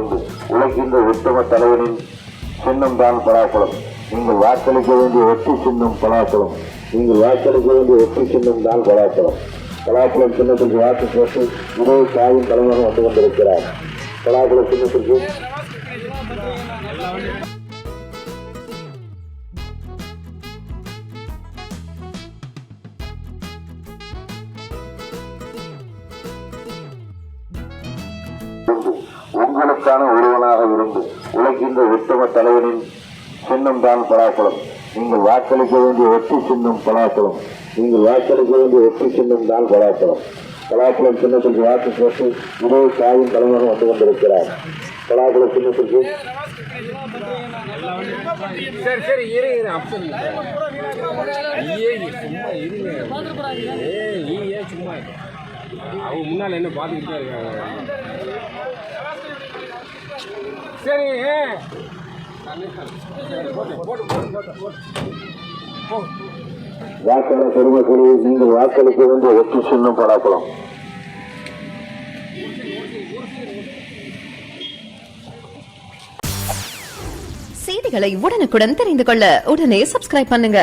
உண்டு. உலகின்ற உத்தம தலைவனின் சின்னம் தான் பலாப்பழம். நீங்கள் வாக்களிக்க வேண்டிய வெற்றி சின்னம் பலாப்பழம். நீங்கள் வாக்களிக்க வேண்டிய வெற்றி சின்னம் தான் பலாப்பழம். பலாப்பழம் சின்னத்திற்கு வாக்கு போட்டு இதே சாயின் தலைவரும் வந்து கொண்டிருக்கிறார். பலாப்பழம் சின்னத்திற்கு உங்களுக்கான ஒருவனாக இருந்து உலகின்ற உத்தம தலைவனின் சின்னம் தான் பலாப்பழம். நீங்கள் வாக்களிக்க வேண்டிய வெற்றி சின்னம் பலாப்பழம். நீங்கள் வாக்களிக்க வேண்டிய வெற்றி சின்னம் தான் பலாப்பழம். பலாப்பழம் சின்னத்திற்கு வாக்கு போட்டு இதே சாயின் தலைவரும் வந்து கொண்டிருக்கிறார். பலாப்பழம் சின்னத்திற்கு அவங்க முன்னால் என்ன பார்த்துக்கிட்டே இருக்காங்க. சரி வாக்காளர் பெருமக்களே, நீங்கள் வாக்களிக்க வேண்டிய வெற்றி சின்னம் பலாப்பழம். செய்திகளை உடனுக்குடன் தெரிந்து கொள்ள உடனே சப்ஸ்கிரைப் பண்ணுங்க.